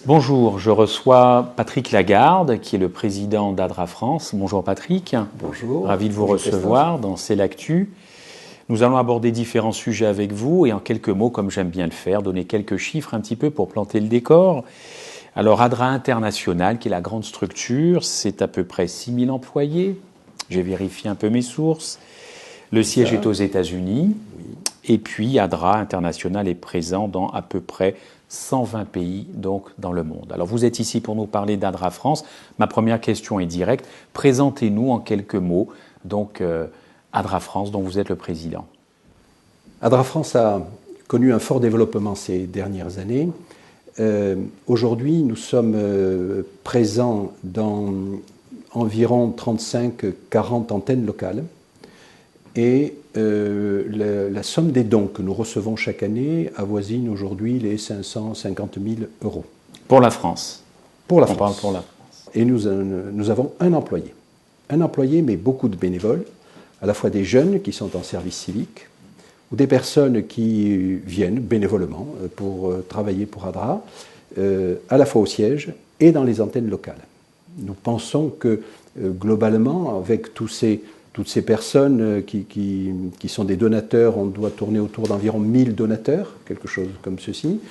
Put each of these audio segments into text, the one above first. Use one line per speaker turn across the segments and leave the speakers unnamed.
Bonjour, je reçois Patrick Lagarde, qui est le président d'ADRA France. Bonjour Patrick.
Bonjour.
Ravi de vous recevoir dans C'est l'actu. Nous allons aborder différents sujets avec vous et en quelques mots, comme j'aime bien le faire, donner quelques chiffres un petit peu pour planter le décor. Alors ADRA International, qui est la grande structure, c'est à peu près 6000 employés. J'ai vérifié un peu mes sources. Le siège est aux États-Unis.
Oui.
Et puis ADRA International est présent dans à peu près 120 pays donc dans le monde. Alors vous êtes ici pour nous parler d'ADRA France. Ma première question est directe. Présentez-nous en quelques mots donc ADRA France dont vous êtes le président.
ADRA France a connu un fort développement ces dernières années. Aujourd'hui, nous sommes présents dans environ 35-40 antennes locales. Et la somme des dons que nous recevons chaque année avoisine aujourd'hui les 550 000 €.
Pour la France.
Pour la
France.
France.
On parle pour la France.
Et nous avons un employé. Un employé, mais beaucoup de bénévoles, à la fois des jeunes qui sont en service civique, ou des personnes qui viennent bénévolement pour travailler pour ADRA, à la fois au siège et dans les antennes locales. Nous pensons que globalement, avec toutes ces personnes qui sont des donateurs, on doit tourner autour d'environ 1000 donateurs, quelque chose comme ceci,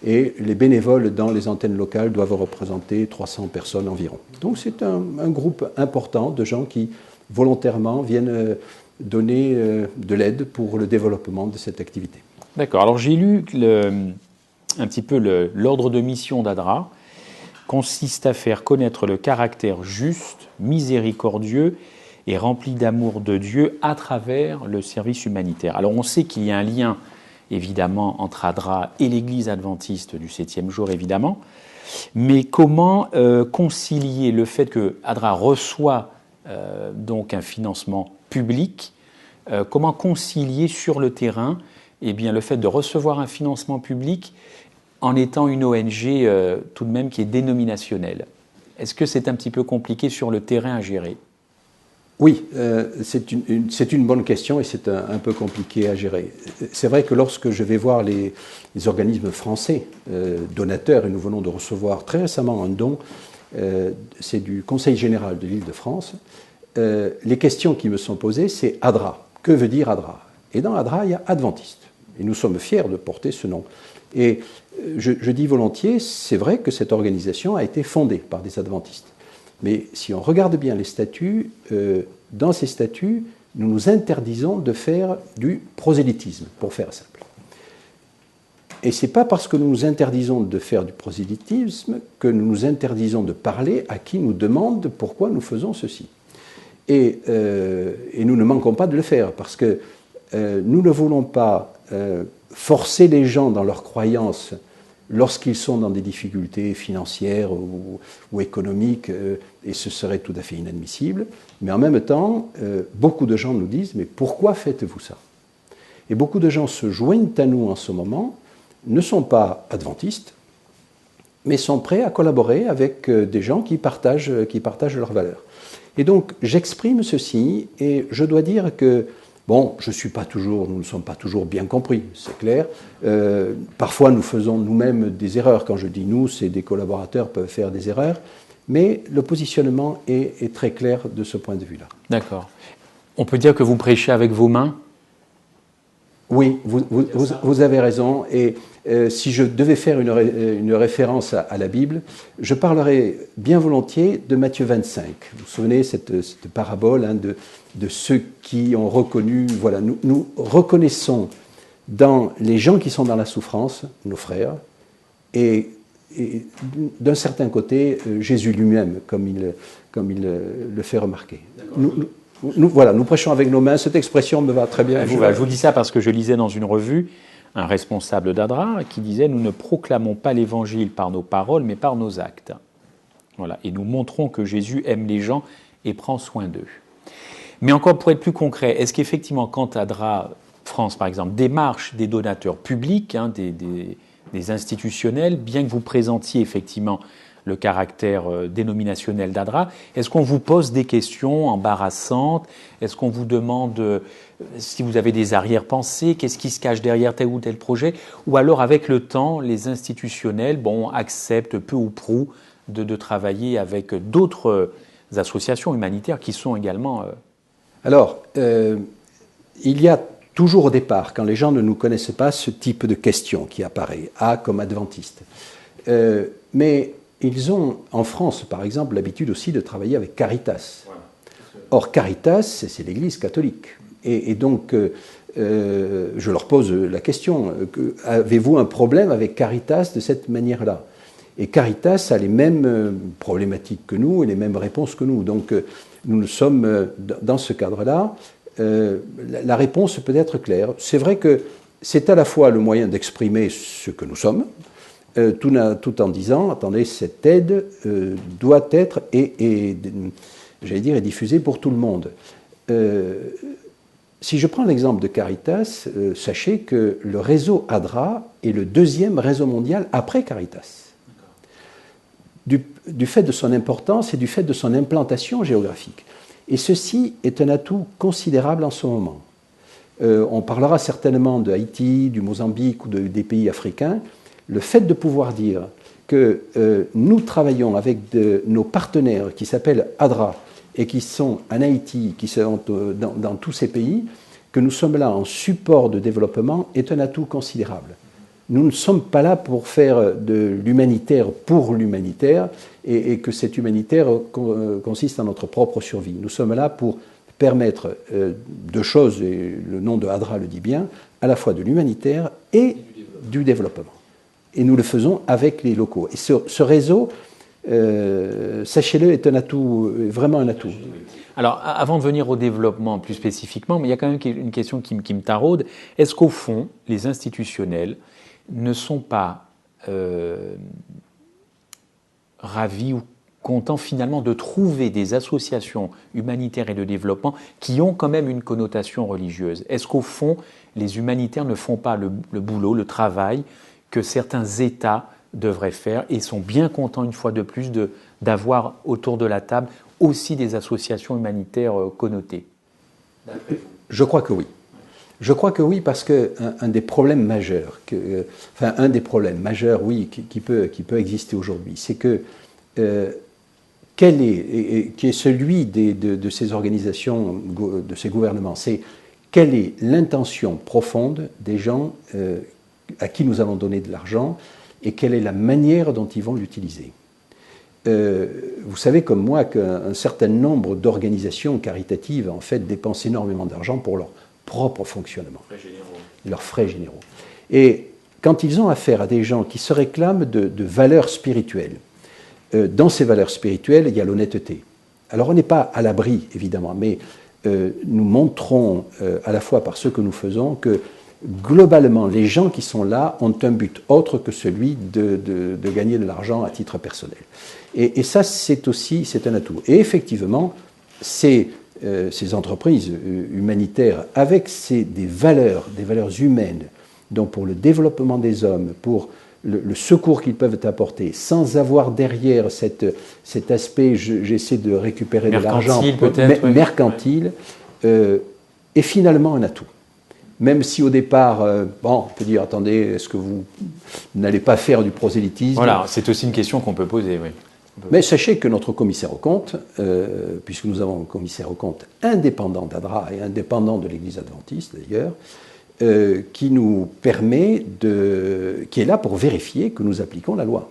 et les bénévoles dans les antennes locales doivent représenter 300 personnes environ. Donc c'est un groupe important de gens qui volontairement viennent donner de l'aide pour le développement de cette activité.
D'accord. Alors j'ai lu un petit peu l'ordre de mission d'ADRA consiste à faire connaître le caractère juste, miséricordieux et rempli d'amour de Dieu à travers le service humanitaire. Alors on sait qu'il y a un lien évidemment entre ADRA et l'Église adventiste du 7e jour évidemment, mais comment concilier le fait que ADRA reçoit donc un financement public, comment concilier sur le terrain le fait de recevoir un financement public en étant une ONG tout de même qui est dénominationnelle? Est-ce que c'est un petit peu compliqué sur le terrain à gérer?
Oui, c'est une bonne question et c'est un peu compliqué à gérer. C'est vrai que lorsque je vais voir les organismes français donateurs, et nous venons de recevoir très récemment un don, c'est du Conseil général de l'Île-de-France, les questions qui me sont posées, c'est ADRA. Que veut dire ADRA? Et dans ADRA, il y a Adventiste. Et nous sommes fiers de porter ce nom. Et je dis volontiers, c'est vrai que cette organisation a été fondée par des adventistes. Mais si on regarde bien les statuts, dans ces statuts, nous nous interdisons de faire du prosélytisme, pour faire simple. Et ce n'est pas parce que nous nous interdisons de faire du prosélytisme que nous nous interdisons de parler à qui nous demande pourquoi nous faisons ceci. Et nous ne manquons pas de le faire, parce que nous ne voulons pas forcer les gens dans leurs croyances lorsqu'ils sont dans des difficultés financières ou économiques, et ce serait tout à fait inadmissible. Mais en même temps, beaucoup de gens nous disent « mais pourquoi faites-vous ça ?» Et beaucoup de gens se joignent à nous en ce moment, ne sont pas adventistes, mais sont prêts à collaborer avec des gens qui partagent leurs valeurs. Et donc, j'exprime ceci, et je dois dire que bon, nous ne sommes pas toujours bien compris, c'est clair. Parfois, nous faisons nous-mêmes des erreurs. Quand je dis nous, c'est des collaborateurs peuvent faire des erreurs. Mais le positionnement est très clair de ce point de vue-là.
D'accord. On peut dire que vous prêchez avec vos mains?
Oui, vous avez raison. Et si je devais faire une référence à la Bible, je parlerais bien volontiers de Matthieu 25. Vous vous souvenez, cette parabole de ceux qui ont reconnu, voilà, nous reconnaissons dans les gens qui sont dans la souffrance, nos frères, et d'un certain côté, Jésus lui-même, comme il le fait remarquer. Nous prêchons avec nos mains, cette expression me va très bien.
Je vous dis ça parce que je lisais dans une revue un responsable d'ADRA qui disait « Nous ne proclamons pas l'évangile par nos paroles, mais par nos actes. » Voilà. Et nous montrons que Jésus aime les gens et prend soin d'eux. Mais encore pour être plus concret, est-ce qu'effectivement, quand ADRA France, par exemple, démarche des donateurs publics, des institutionnels, bien que vous présentiez effectivement le caractère dénominationnel d'ADRA. Est-ce qu'on vous pose des questions embarrassantes? Est-ce qu'on vous demande si vous avez des arrière-pensées? Qu'est-ce qui se cache derrière tel ou tel projet? Ou alors, avec le temps, les institutionnels acceptent peu ou prou de travailler avec d'autres associations humanitaires qui sont également...
Alors, il y a toujours au départ, quand les gens ne nous connaissent pas, ce type de question qui apparaît, comme adventiste. Mais ils ont, en France par exemple, l'habitude aussi de travailler avec Caritas. Or, Caritas, c'est l'Église catholique. Et donc, je leur pose la question, avez-vous un problème avec Caritas de cette manière-là? Et Caritas a les mêmes problématiques que nous et les mêmes réponses que nous. Donc, nous sommes dans ce cadre-là. La réponse peut être claire. C'est vrai que c'est à la fois le moyen d'exprimer ce que nous sommes, tout en disant, attendez, cette aide doit être j'allais dire, est diffusée pour tout le monde. Si je prends l'exemple de Caritas, sachez que le réseau ADRA est le deuxième réseau mondial après Caritas. Du fait de son importance et du fait de son implantation géographique. Et ceci est un atout considérable en ce moment. On parlera certainement de Haïti, du Mozambique ou des pays africains. Le fait de pouvoir dire que nous travaillons avec nos partenaires qui s'appellent ADRA et qui sont en Haïti, qui sont dans tous ces pays, que nous sommes là en support de développement est un atout considérable. Nous ne sommes pas là pour faire de l'humanitaire pour l'humanitaire et que cet humanitaire consiste en notre propre survie. Nous sommes là pour permettre deux choses, et le nom de ADRA le dit bien, à la fois de l'humanitaire et du développement. Et nous le faisons avec les locaux. Et ce réseau, sachez-le, est un atout, vraiment un atout.
Alors, avant de venir au développement plus spécifiquement, mais il y a quand même une question qui me taraude. Est-ce qu'au fond, les institutionnels ne sont pas ravis ou contents finalement de trouver des associations humanitaires et de développement qui ont quand même une connotation religieuse? Est-ce qu'au fond, les humanitaires ne font pas le boulot, le travail que certains États devraient faire et sont bien contents une fois de plus d'avoir autour de la table aussi des associations humanitaires connotées?
Je crois que oui. Je crois que oui, parce qu'un des problèmes majeurs, qui peut exister aujourd'hui, c'est que qui est celui de ces organisations, de ces gouvernements, c'est quelle est l'intention profonde des gens à qui nous allons donner de l'argent et quelle est la manière dont ils vont l'utiliser. Vous savez comme moi qu'un certain nombre d'organisations caritatives en fait dépensent énormément d'argent pour leur propre fonctionnement, leurs frais généraux. Et quand ils ont affaire à des gens qui se réclament de valeurs spirituelles, dans ces valeurs spirituelles, il y a l'honnêteté. Alors on n'est pas à l'abri, évidemment, mais nous montrons à la fois par ce que nous faisons que globalement, les gens qui sont là ont un but autre que celui de gagner de l'argent à titre personnel. Et ça, c'est un atout. Et effectivement, ces entreprises humanitaires, avec des valeurs humaines, donc pour le développement des hommes, pour le secours qu'ils peuvent apporter, sans avoir derrière cet aspect j'essaie de récupérer de l'argent mercantile, est finalement un atout. Même si au départ, on peut dire, attendez, est-ce que vous n'allez pas faire du prosélytisme?
Voilà, c'est aussi une question qu'on peut poser, oui.
Mais sachez que notre commissaire aux comptes, puisque nous avons un commissaire aux comptes indépendant d'ADRA et indépendant de l'Église adventiste d'ailleurs, qui nous permet qui est là pour vérifier que nous appliquons la loi,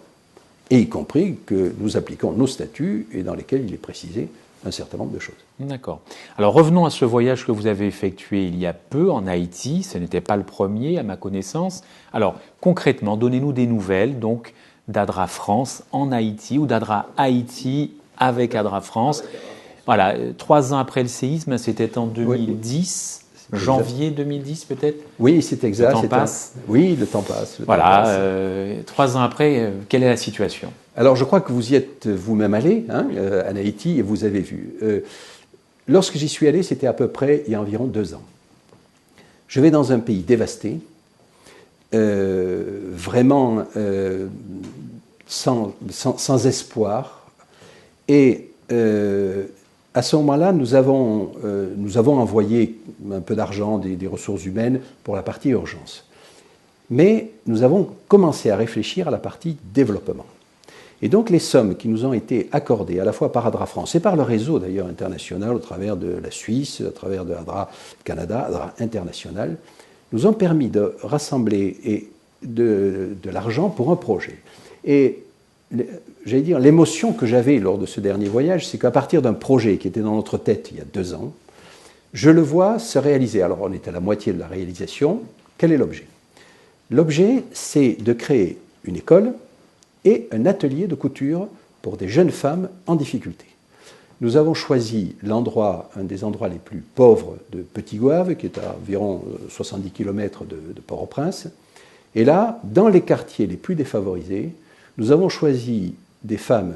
et y compris que nous appliquons nos statuts et dans lesquels il est précisé un certain nombre de choses.
D'accord. Alors revenons à ce voyage que vous avez effectué il y a peu en Haïti. Ce n'était pas le premier à ma connaissance. Alors concrètement, donnez-nous des nouvelles donc d'ADRA France en Haïti ou d'ADRA Haïti avec ADRA France. Voilà, 3 ans après le séisme, c'était en 2010, oui. Janvier 2010 peut-être?
Oui, c'est exact.
Le temps passe.
Oui, le temps passe.
3 ans après, quelle est la situation?
Alors je crois que vous y êtes vous-même allé en Haïti et vous avez vu. Lorsque j'y suis allé, c'était à peu près il y a environ 2 ans. Je vais dans un pays dévasté, vraiment sans espoir. Et à ce moment-là, nous avons envoyé un peu d'argent, des ressources humaines pour la partie urgence. Mais nous avons commencé à réfléchir à la partie développement. Et donc les sommes qui nous ont été accordées à la fois par ADRA France et par le réseau d'ailleurs international au travers de la Suisse, à travers de ADRA Canada, ADRA International, nous ont permis de rassembler de l'argent pour un projet. Et j'allais dire, l'émotion que j'avais lors de ce dernier voyage, c'est qu'à partir d'un projet qui était dans notre tête il y a 2 ans, je le vois se réaliser. Alors on est à la moitié de la réalisation. Quel est l'objet ? L'objet, c'est de créer une école et un atelier de couture pour des jeunes femmes en difficulté. Nous avons choisi un des endroits les plus pauvres de Petit-Goâve, qui est à environ 70 km de Port-au-Prince. Et là, dans les quartiers les plus défavorisés, nous avons choisi des femmes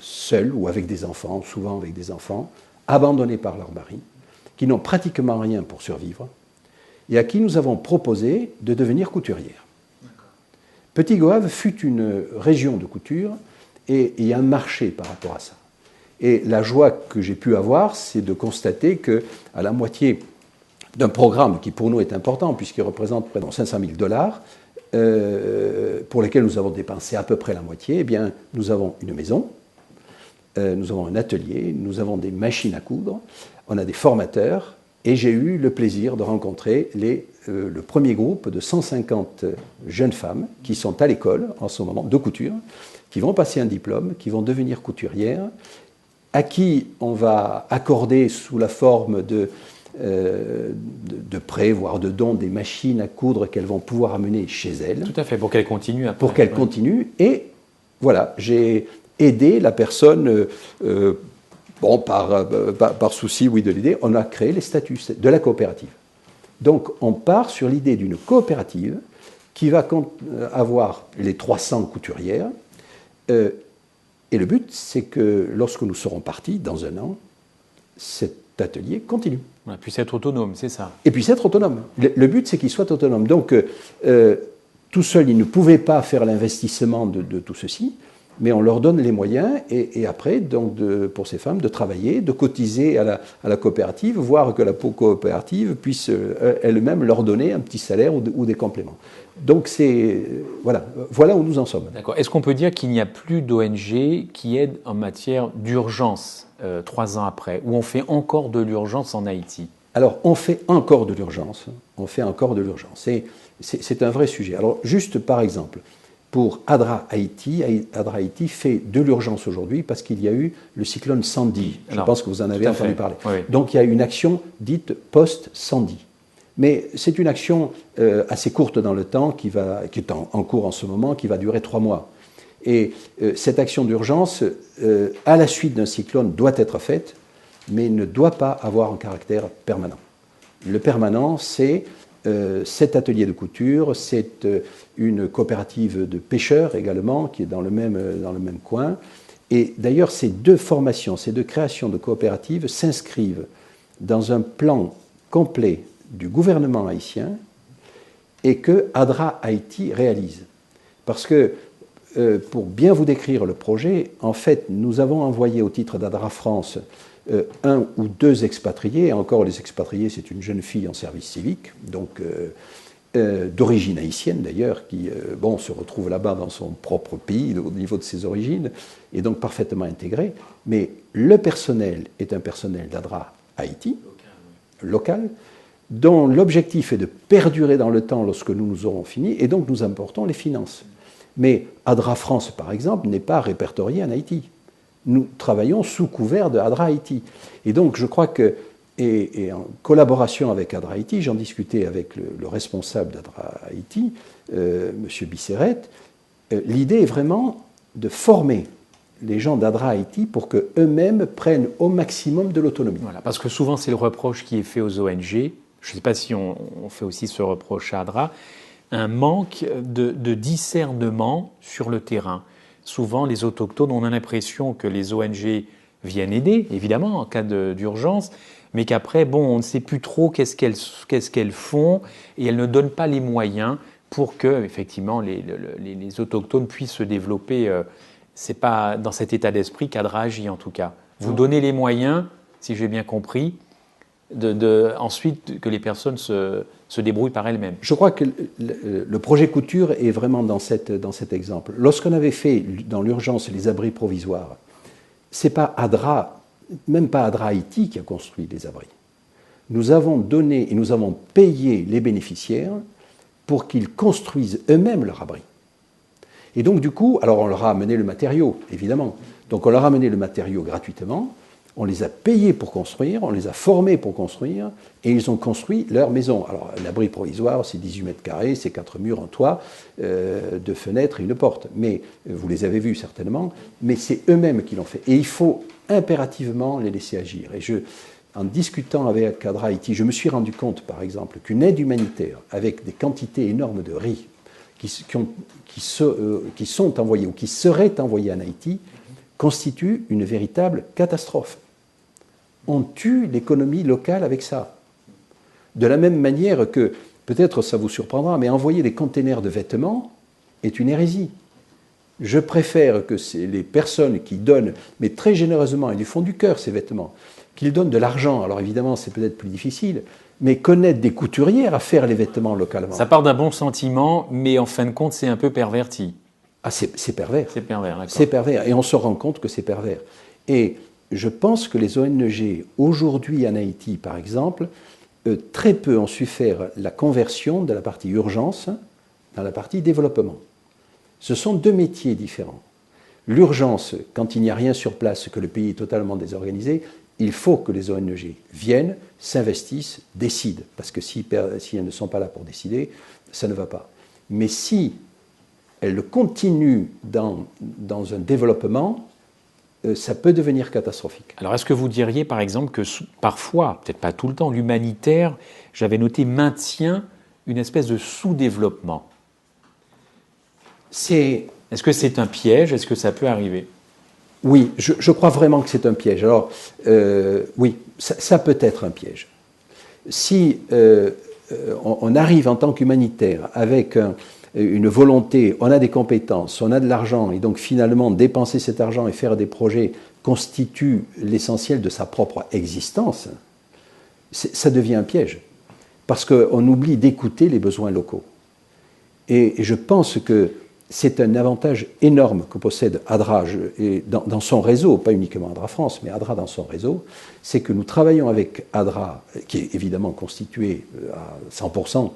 seules ou avec des enfants, souvent avec des enfants, abandonnées par leur mari, qui n'ont pratiquement rien pour survivre, et à qui nous avons proposé de devenir couturières. Petit-Goâve fut une région de couture et il y a un marché par rapport à ça. Et la joie que j'ai pu avoir, c'est de constater qu'à la moitié d'un programme qui pour nous est important, puisqu'il représente près de 500 000 $, pour lesquels nous avons dépensé à peu près la moitié, eh bien, nous avons une maison, nous avons un atelier, nous avons des machines à coudre, on a des formateurs, et j'ai eu le plaisir de rencontrer le premier groupe de 150 jeunes femmes qui sont à l'école en ce moment de couture, qui vont passer un diplôme, qui vont devenir couturières, à qui on va accorder sous la forme de prêts, voire de dons, des machines à coudre qu'elles vont pouvoir amener chez elles.
Tout à fait, pour qu'elles continuent après.
Pour qu'elles continuent. Et voilà, j'ai aidé la personne, par souci, oui, de l'idée, on a créé les statuts de la coopérative. Donc on part sur l'idée d'une coopérative qui va avoir les 300 couturières. Et le but, c'est que lorsque nous serons partis, dans 1 an, cet atelier continue.
On puisse être autonome, c'est ça.
Et puisse être autonome. Le but, c'est qu'il soit autonome. Donc, tout seul, ils ne pouvaient pas faire l'investissement de tout ceci, mais on leur donne les moyens, et après, donc, pour ces femmes, de travailler, de cotiser à la coopérative, voire que la coopérative puisse elle-même leur donner un petit salaire ou des compléments. Donc, voilà où nous en sommes.
D'accord. Est-ce qu'on peut dire qu'il n'y a plus d'ONG qui aident en matière d'urgence 3 ans après, ou on fait encore de l'urgence en Haïti ?
Alors, on fait encore de l'urgence. C'est un vrai sujet. Alors, juste par exemple, pour ADRA Haïti fait de l'urgence aujourd'hui parce qu'il y a eu le cyclone Sandy. Je pense que vous en avez entendu parler.
Oui.
Donc, il y a une action dite post-Sandy. Mais c'est une action assez courte dans le temps, qui est en cours en ce moment, qui va durer 3 mois. Et cette action d'urgence, à la suite d'un cyclone, doit être faite, mais ne doit pas avoir un caractère permanent. Le permanent, c'est cet atelier de couture, c'est une coopérative de pêcheurs également, qui est dans le même coin. Et d'ailleurs, ces 2 formations, ces 2 créations de coopératives s'inscrivent dans un plan complet du gouvernement haïtien et que ADRA Haïti réalise. Parce que, pour bien vous décrire le projet, en fait, nous avons envoyé au titre d'ADRA France 1 ou 2 expatriés. Et encore, les expatriés, c'est une jeune fille en service civique, donc d'origine haïtienne d'ailleurs, qui se retrouve là-bas dans son propre pays, au niveau de ses origines, et donc parfaitement intégrée. Mais le personnel est un personnel d'ADRA Haïti, local, dont l'objectif est de perdurer dans le temps lorsque nous aurons fini, et donc nous apportons les finances. Mais ADRA France, par exemple, n'est pas répertorié en Haïti. Nous travaillons sous couvert de ADRA Haïti. Et donc je crois que, et en collaboration avec ADRA Haïti, j'en discutais avec le responsable d'ADRA Haïti, M. Bisseret, l'idée est vraiment de former les gens d'ADRA Haïti pour qu'eux-mêmes prennent au maximum de l'autonomie.
Voilà, parce que souvent c'est le reproche qui est fait aux ONG, je ne sais pas si on fait aussi ce reproche à ADRA, un manque de discernement sur le terrain. Souvent les autochtones, on a l'impression que les ONG viennent aider, évidemment, en cas d'urgence, mais qu'après, on ne sait plus trop qu'est-ce qu'elles font, et elles ne donnent pas les moyens pour que, effectivement, les autochtones puissent se développer. C'est pas dans cet état d'esprit qu'ADRA agit, en tout cas. Vous donnez les moyens, si j'ai bien compris, ensuite que les personnes se débrouillent par elles-mêmes.
Je crois que le projet Couture est vraiment dans cet exemple. Lorsqu'on avait fait dans l'urgence les abris provisoires, c'est pas ADRA, même pas ADRA Haïti qui a construit les abris. Nous avons donné et nous avons payé les bénéficiaires pour qu'ils construisent eux-mêmes leur abri. Et donc du coup, alors on leur a amené le matériau, évidemment. Donc on leur a amené le matériau gratuitement, on les a payés pour construire, on les a formés pour construire, et ils ont construit leur maison. Alors un abri provisoire, c'est 18 mètres carrés, c'est 4 murs en toit, 2 fenêtres et une porte. Mais vous les avez vus certainement, mais c'est eux-mêmes qui l'ont fait. Et il faut impérativement les laisser agir. Et en discutant avec ADRA Haïti, je me suis rendu compte, par exemple, qu'une aide humanitaire avec des quantités énormes de riz qui sont envoyés ou qui seraient envoyés en Haïti constitue une véritable catastrophe. On tue l'économie locale avec ça. De la même manière que, peut-être ça vous surprendra, mais envoyer des containers de vêtements est une hérésie. Je préfère que les personnes qui donnent, mais très généreusement et du fond du cœur, ces vêtements, qu'ils donnent de l'argent. Alors évidemment, c'est peut-être plus difficile, mais connaître des couturières à faire les vêtements localement.
Ça part d'un bon sentiment, mais en fin de compte, c'est un peu perverti.
Ah, c'est pervers.
C'est pervers, d'accord.
C'est pervers, et on se rend compte que c'est pervers. Et je pense que les ONG, aujourd'hui en Haïti, par exemple, très peu ont su faire la conversion de la partie urgence dans la partie développement. Ce sont deux métiers différents. L'urgence, quand il n'y a rien sur place, que le pays est totalement désorganisé, il faut que les ONG viennent, s'investissent, décident. Parce que si elles ne sont pas là pour décider, ça ne va pas. Mais si elles continuent dans un développement, ça peut devenir catastrophique.
Alors est-ce que vous diriez par exemple que parfois, peut-être pas tout le temps, l'humanitaire, j'avais noté, maintient une espèce de sous-développement ? Est-ce que c'est un piège ? Est-ce que ça peut arriver ?
Oui, je crois vraiment que c'est un piège. Alors, oui, ça peut être un piège. Si on arrive en tant qu'humanitaire avec une volonté, on a des compétences, on a de l'argent, et donc finalement dépenser cet argent et faire des projets constitue l'essentiel de sa propre existence, ça devient un piège. Parce qu'on oublie d'écouter les besoins locaux. Et je pense que c'est un avantage énorme que possède ADRA et dans son réseau, pas uniquement ADRA France, mais ADRA dans son réseau, c'est que nous travaillons avec ADRA, qui est évidemment constitué à 100%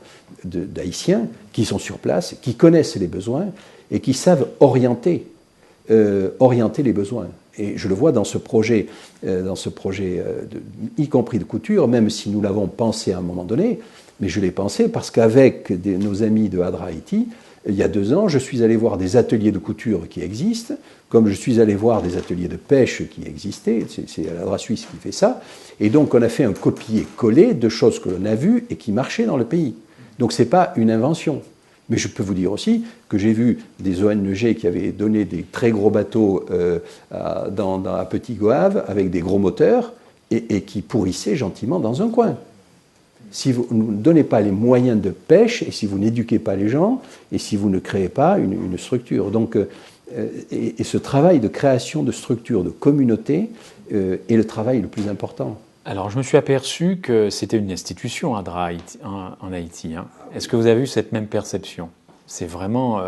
d'Haïtiens, qui sont sur place, qui connaissent les besoins et qui savent orienter les besoins. Et je le vois dans ce projet, y compris de couture, même si nous l'avons pensé à un moment donné, mais je l'ai pensé parce qu'avec nos amis de ADRA Haïti, il y a 2 ans, je suis allé voir des ateliers de couture qui existent, comme je suis allé voir des ateliers de pêche qui existaient, c'est l'ADRA suisse qui fait ça, et donc on a fait un copier-coller de choses que l'on a vues et qui marchaient dans le pays. Donc ce n'est pas une invention. Mais je peux vous dire aussi que j'ai vu des ONG qui avaient donné des très gros bateaux à Petit Goâve avec des gros moteurs et qui pourrissaient gentiment dans un coin. Si vous ne donnez pas les moyens de pêche, et si vous n'éduquez pas les gens, et si vous ne créez pas une structure. Donc, et ce travail de création de structures, de communautés, est le travail le plus important.
Alors, je me suis aperçu que c'était une institution, ADRA, en Haïti. Hein. Est-ce que vous avez eu cette même perception ? C'est vraiment...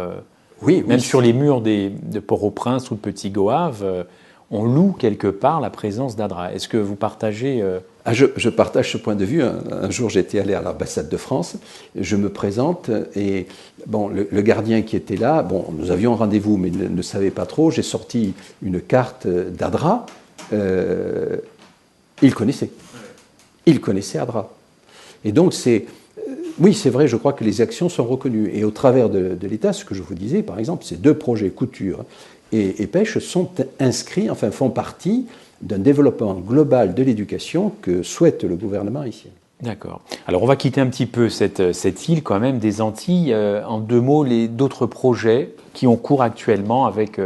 oui,
même sur les murs de Port-au-Prince ou de Petit Goâve, on loue quelque part la présence d'ADRA. Est-ce que vous partagez...
Je partage ce point de vue. Un jour, j'étais allé à l'ambassade de France, je me présente et bon, le gardien qui était là, bon, nous avions rendez-vous mais ne savait pas trop, j'ai sorti une carte d'ADRA, il connaissait ADRA. Et donc, oui, c'est vrai, je crois que les actions sont reconnues. Et au travers de l'État, ce que je vous disais, par exemple, ces 2 projets, couture et pêche, sont inscrits, enfin font partie d'un développement global de l'éducation que souhaite le gouvernement haïtien.
D'accord. Alors on va quitter un petit peu cette île quand même des Antilles. En 2 mots, d'autres projets qui ont cours actuellement avec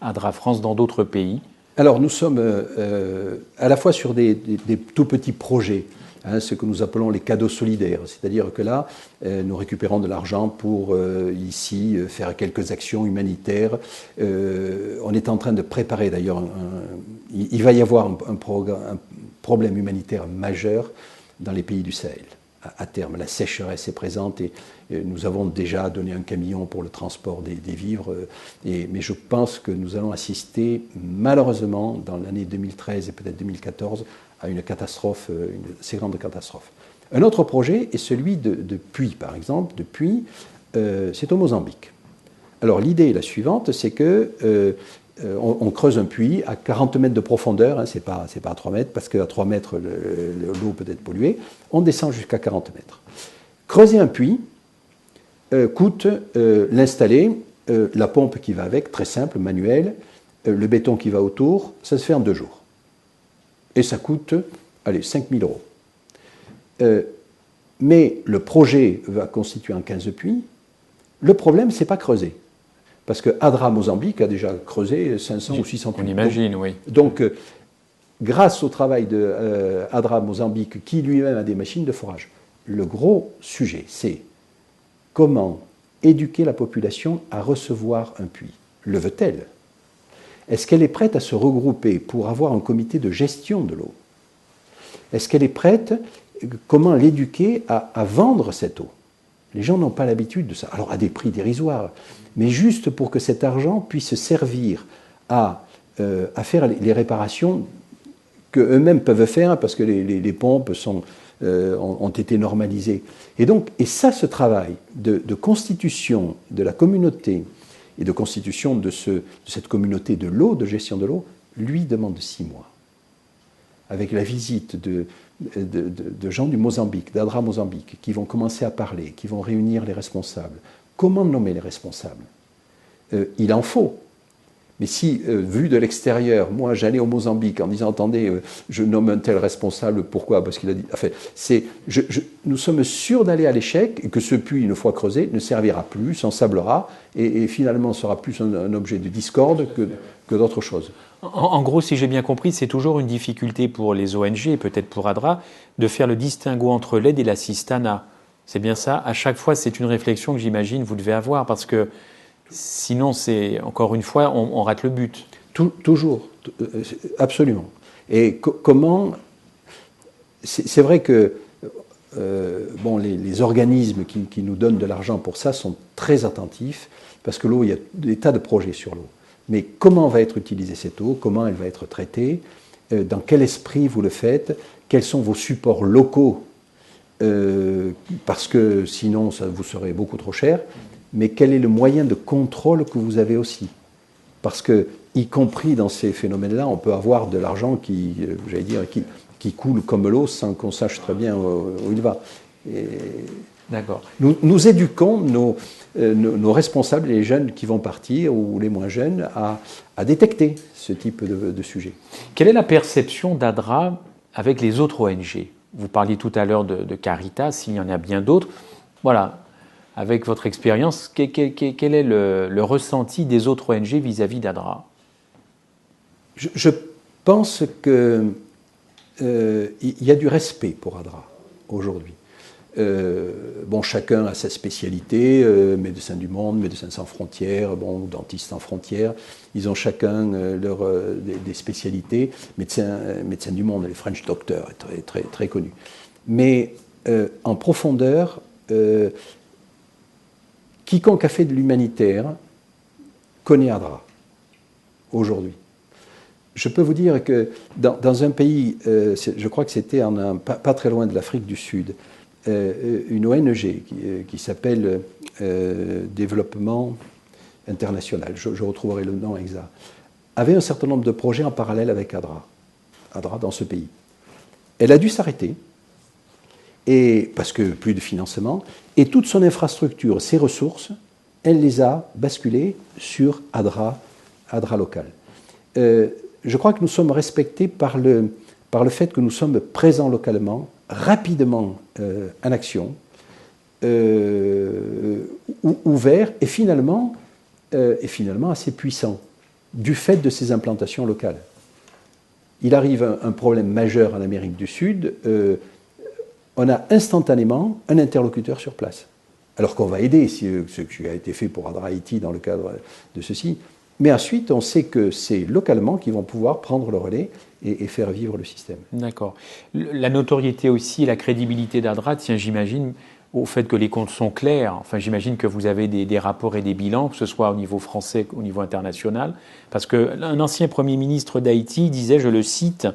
ADRA France dans d'autres pays.
Alors nous sommes à la fois sur des tout petits projets. hein, ce que nous appelons les cadeaux solidaires. C'est-à-dire que là, nous récupérons de l'argent pour ici faire quelques actions humanitaires. On est en train de préparer d'ailleurs, il va y avoir un problème humanitaire majeur dans les pays du Sahel. À terme, la sécheresse est présente et nous avons déjà donné un camion pour le transport des vivres. Mais je pense que nous allons assister malheureusement dans l'année 2013 et peut-être 2014 à une catastrophe, une assez grande catastrophe. Un autre projet est celui de puits, par exemple. De puits, c'est au Mozambique. Alors l'idée est la suivante, c'est que on creuse un puits à 40 mètres de profondeur, hein, c'est pas à 3 mètres, parce qu'à 3 mètres, l'eau peut être polluée. On descend jusqu'à 40 mètres. Creuser un puits coûte l'installer, la pompe qui va avec, très simple, manuelle, le béton qui va autour, ça se fait en 2 jours. Et ça coûte, allez, 5 000 €. Mais le projet va constituer un 15 puits. Le problème, c'est pas creuser. Parce que ADRA Mozambique a déjà creusé 500 ou 600 puits.
On imagine, oui.
Donc, grâce au travail de ADRA Mozambique, qui lui-même a des machines de forage, le gros sujet, c'est comment éduquer la population à recevoir un puits. Le veut-elle? Est-ce qu'elle est prête à se regrouper pour avoir un comité de gestion de l'eau? Est-ce qu'elle est prête, comment l'éduquer à vendre cette eau? Les gens n'ont pas l'habitude de ça. Alors à des prix dérisoires, mais juste pour que cet argent puisse servir à faire les réparations qu'eux-mêmes peuvent faire, parce que les pompes ont été normalisées. Et ça, ce travail de constitution de la communauté et de constitution de cette communauté de l'eau, de gestion de l'eau, lui demande 6 mois. Avec la visite de gens du Mozambique, d'ADRA Mozambique, qui vont commencer à parler, qui vont réunir les responsables. Comment nommer les responsables? Il en faut. Mais si, vu de l'extérieur, moi j'allais au Mozambique en disant, attendez, je nomme un tel responsable, pourquoi? Parce qu'il a dit... Enfin, nous sommes sûrs d'aller à l'échec, et que ce puits, une fois creusé, ne servira plus, s'ensablera, et finalement sera plus un objet de discorde que d'autres choses.
En gros, si j'ai bien compris, c'est toujours une difficulté pour les ONG, et peut-être pour ADRA, de faire le distinguo entre l'aide et l'assistanat. C'est bien ça? À chaque fois, c'est une réflexion que j'imagine vous devez avoir, parce que sinon, c'est encore une fois, on rate le but.
Toujours, absolument. Et comment... C'est vrai que les organismes qui nous donnent de l'argent pour ça sont très attentifs, parce que l'eau, il y a des tas de projets sur l'eau. Mais comment va être utilisée cette eau? Comment elle va être traitée? Dans quel esprit vous le faites? Quels sont vos supports locaux? Parce que sinon, ça vous serait beaucoup trop cher. Mais quel est le moyen de contrôle que vous avez aussi? Parce que, y compris dans ces phénomènes-là, on peut avoir de l'argent qui coule comme l'eau sans qu'on sache très bien où il va.
D'accord.
Nous éduquons nos responsables, les jeunes qui vont partir ou les moins jeunes, à détecter ce type de sujet.
Quelle est la perception d'ADRA avec les autres ONG? Vous parliez tout à l'heure de Caritas, il y en a bien d'autres. Voilà, avec votre expérience, quel est le ressenti des autres ONG vis-à-vis d'ADRA?
Je pense qu'il y a du respect pour ADRA aujourd'hui. Chacun a sa spécialité, Médecins du Monde, Médecins sans frontières, Dentistes sans frontières, ils ont chacun des spécialités. Médecins du Monde, les French Doctors, très, très, très connus. Mais en profondeur, quiconque a fait de l'humanitaire connaît ADRA aujourd'hui. Je peux vous dire que dans un pays, je crois que c'était pas très loin de l'Afrique du Sud, une ONG qui s'appelle Développement International, je retrouverai le nom exact, avait un certain nombre de projets en parallèle avec ADRA dans ce pays. Elle a dû s'arrêter, parce que plus de financement, et toute son infrastructure, ses ressources, elle les a basculées sur ADRA local. Je crois que nous sommes respectés par le fait que nous sommes présents localement, rapidement en action, ouverts et finalement assez puissants, du fait de ces implantations locales. Il arrive un problème majeur en Amérique du Sud, on a instantanément un interlocuteur sur place. Alors qu'on va aider, ce qui a été fait pour ADRA Haïti dans le cadre de ceci. Mais ensuite, on sait que c'est localement qu'ils vont pouvoir prendre le relais et faire vivre le système.
D'accord. La notoriété aussi et la crédibilité d'ADRA tient, j'imagine, au fait que les comptes sont clairs. Enfin, j'imagine que vous avez des rapports et des bilans, que ce soit au niveau français ou au niveau international. Parce qu'un ancien Premier ministre d'Haïti disait, je le cite,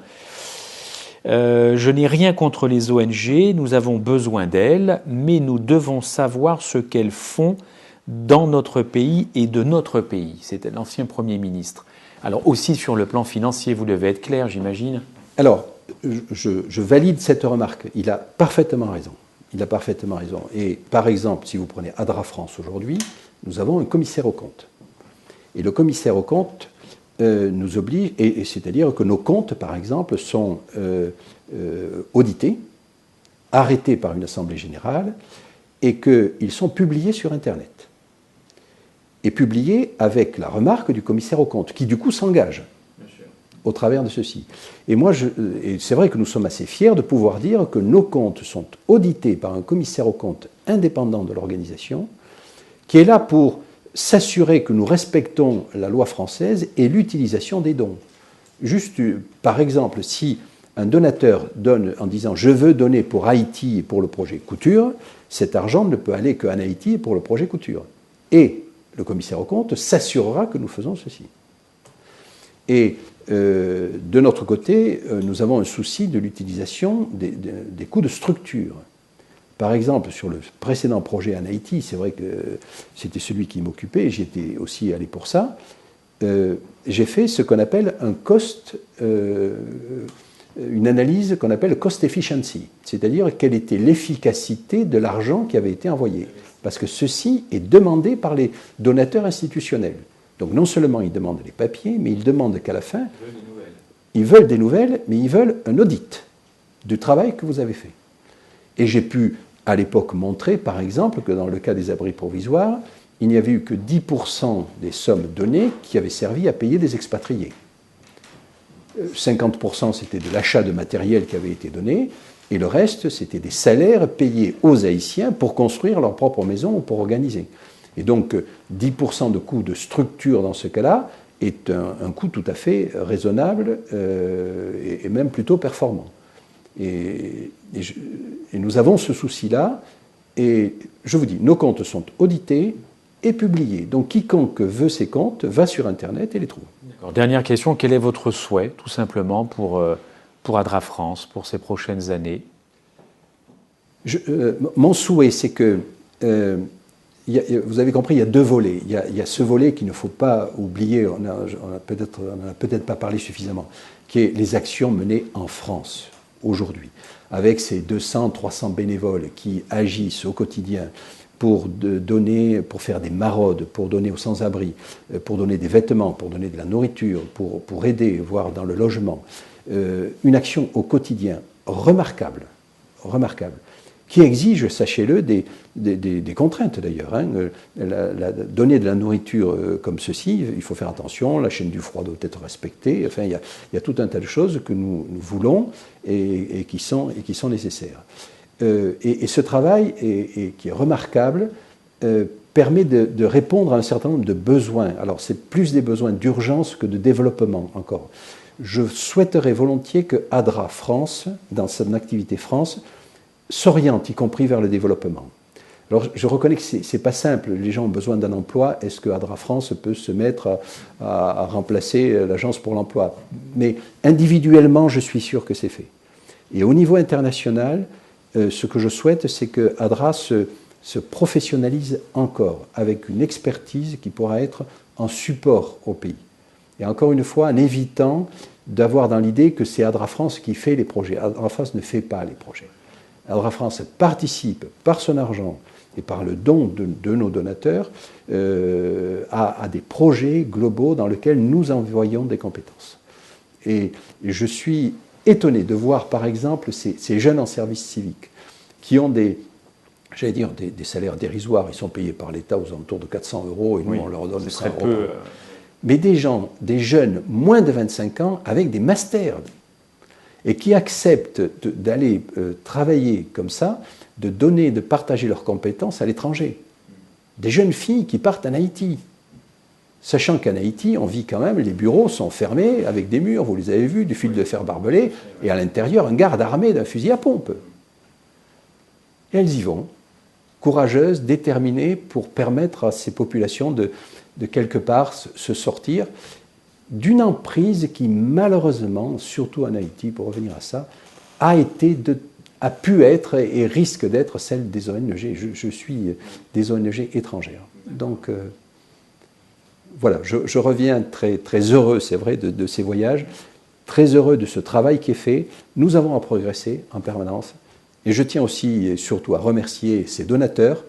« Je n'ai rien contre les ONG, nous avons besoin d'elles, mais nous devons savoir ce qu'elles font dans notre pays et de notre pays. » C'était l'ancien Premier ministre. Alors aussi sur le plan financier, vous devez être clair, j'imagine.
Alors, je valide cette remarque. Il a parfaitement raison. Il a parfaitement raison. Et par exemple, si vous prenez ADRA France aujourd'hui, nous avons un commissaire aux comptes. Et le commissaire aux comptes nous oblige, et c'est-à-dire que nos comptes, par exemple, sont audités, arrêtés par une assemblée générale, et qu'ils sont publiés sur Internet. Et publiés avec la remarque du commissaire aux comptes, qui du coup s'engage au travers de ceci. Et moi, et c'est vrai que nous sommes assez fiers de pouvoir dire que nos comptes sont audités par un commissaire aux comptes indépendant de l'organisation, qui est là pour s'assurer que nous respectons la loi française et l'utilisation des dons. Juste, par exemple, si un donateur donne en disant « je veux donner pour Haïti et pour le projet Couture », cet argent ne peut aller qu'en Haïti et pour le projet Couture. Et le commissaire aux comptes s'assurera que nous faisons ceci. Et de notre côté, nous avons un souci de l'utilisation des coûts de structure. Par exemple, sur le précédent projet en Haïti, c'est vrai que c'était celui qui m'occupait, j'y étais aussi allé pour ça, j'ai fait ce qu'on appelle un cost, une analyse qu'on appelle cost efficiency, c'est-à-dire quelle était l'efficacité de l'argent qui avait été envoyé. Parce que ceci est demandé par les donateurs institutionnels. Donc non seulement ils demandent les papiers, mais ils demandent qu'à la fin, ils veulent des nouvelles, mais ils veulent un audit du travail que vous avez fait. Et j'ai pu, à l'époque, montrer, par exemple, que dans le cas des abris provisoires, il n'y avait eu que 10% des sommes données qui avaient servi à payer des expatriés. 50% c'était de l'achat de matériel qui avait été donné, et le reste c'était des salaires payés aux Haïtiens pour construire leur propre maison ou pour organiser. Et donc 10% de coût de structure dans ce cas-là est un coût tout à fait raisonnable et même plutôt performant. Et nous avons ce souci-là, et je vous dis, nos comptes sont audités et publiés. Donc quiconque veut ces comptes va sur Internet et les trouve.
Dernière question, quel est votre souhait, tout simplement, pour ADRA France, pour ces prochaines années?
Mon souhait, c'est que, vous avez compris, il y a deux volets. Il y a ce volet qu'il ne faut pas oublier, on n'a peut-être pas parlé suffisamment, qui est les actions menées en France, aujourd'hui, avec ces 200, 300 bénévoles qui agissent au quotidien pour donner, pour faire des maraudes, pour donner aux sans-abri, pour donner des vêtements, pour donner de la nourriture, pour aider, voire dans le logement. Une action au quotidien remarquable, qui exige, sachez-le, des contraintes d'ailleurs. Hein. Donner de la nourriture comme ceci, il faut faire attention, la chaîne du froid doit être respectée, enfin il y a tout un tas de choses que nous voulons et qui sont nécessaires. Et ce travail, qui est remarquable, permet de répondre à un certain nombre de besoins. Alors c'est plus des besoins d'urgence que de développement encore. Je souhaiterais volontiers que ADRA France, dans son activité France, s'oriente, y compris vers le développement. Alors je reconnais que ce n'est pas simple, les gens ont besoin d'un emploi, est-ce que ADRA France peut se mettre à remplacer l'Agence pour l'emploi? Mais individuellement, je suis sûr que c'est fait. Et au niveau international, ce que je souhaite, c'est que ADRA se professionnalise encore, avec une expertise qui pourra être en support au pays. Et encore une fois, en évitant d'avoir dans l'idée que c'est ADRA France qui fait les projets. ADRA France ne fait pas les projets. ADRA France participe par son argent et par le don de nos donateurs à des projets globaux dans lesquels nous envoyons des compétences. Et je suis étonné de voir par exemple ces jeunes en service civique qui ont des salaires dérisoires, ils sont payés par l'État aux alentours de 400 € et nous on leur donne 100 €. Mais des jeunes moins de 25 ans avec des masters. et qui acceptent d'aller travailler comme ça, de donner, de partager leurs compétences à l'étranger. Des jeunes filles qui partent en Haïti, sachant qu'en Haïti, on vit quand même, les bureaux sont fermés avec des murs, vous les avez vus, du fil de fer barbelé, et à l'intérieur, un garde armé d'un fusil à pompe. Et elles y vont, courageuses, déterminées, pour permettre à ces populations de quelque part se sortir d'une emprise qui, malheureusement, surtout en Haïti, pour revenir à ça, a pu être et risque d'être celle des ONG. Je suis des ONG étrangères. Donc, voilà, je reviens très, très heureux, c'est vrai, de ces voyages, très heureux de ce travail qui est fait. Nous avons à progresser en permanence. Et je tiens aussi et surtout à remercier ces donateurs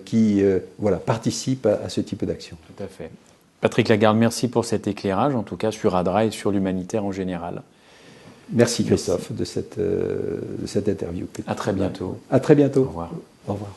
qui voilà, participent à ce type d'action.
Tout à fait. Patrick Lagarde, merci pour cet éclairage, en tout cas sur ADRA et sur l'humanitaire en général.
Merci Christophe de cette interview.
À très bientôt.
À très bientôt.
Au revoir.
Au revoir.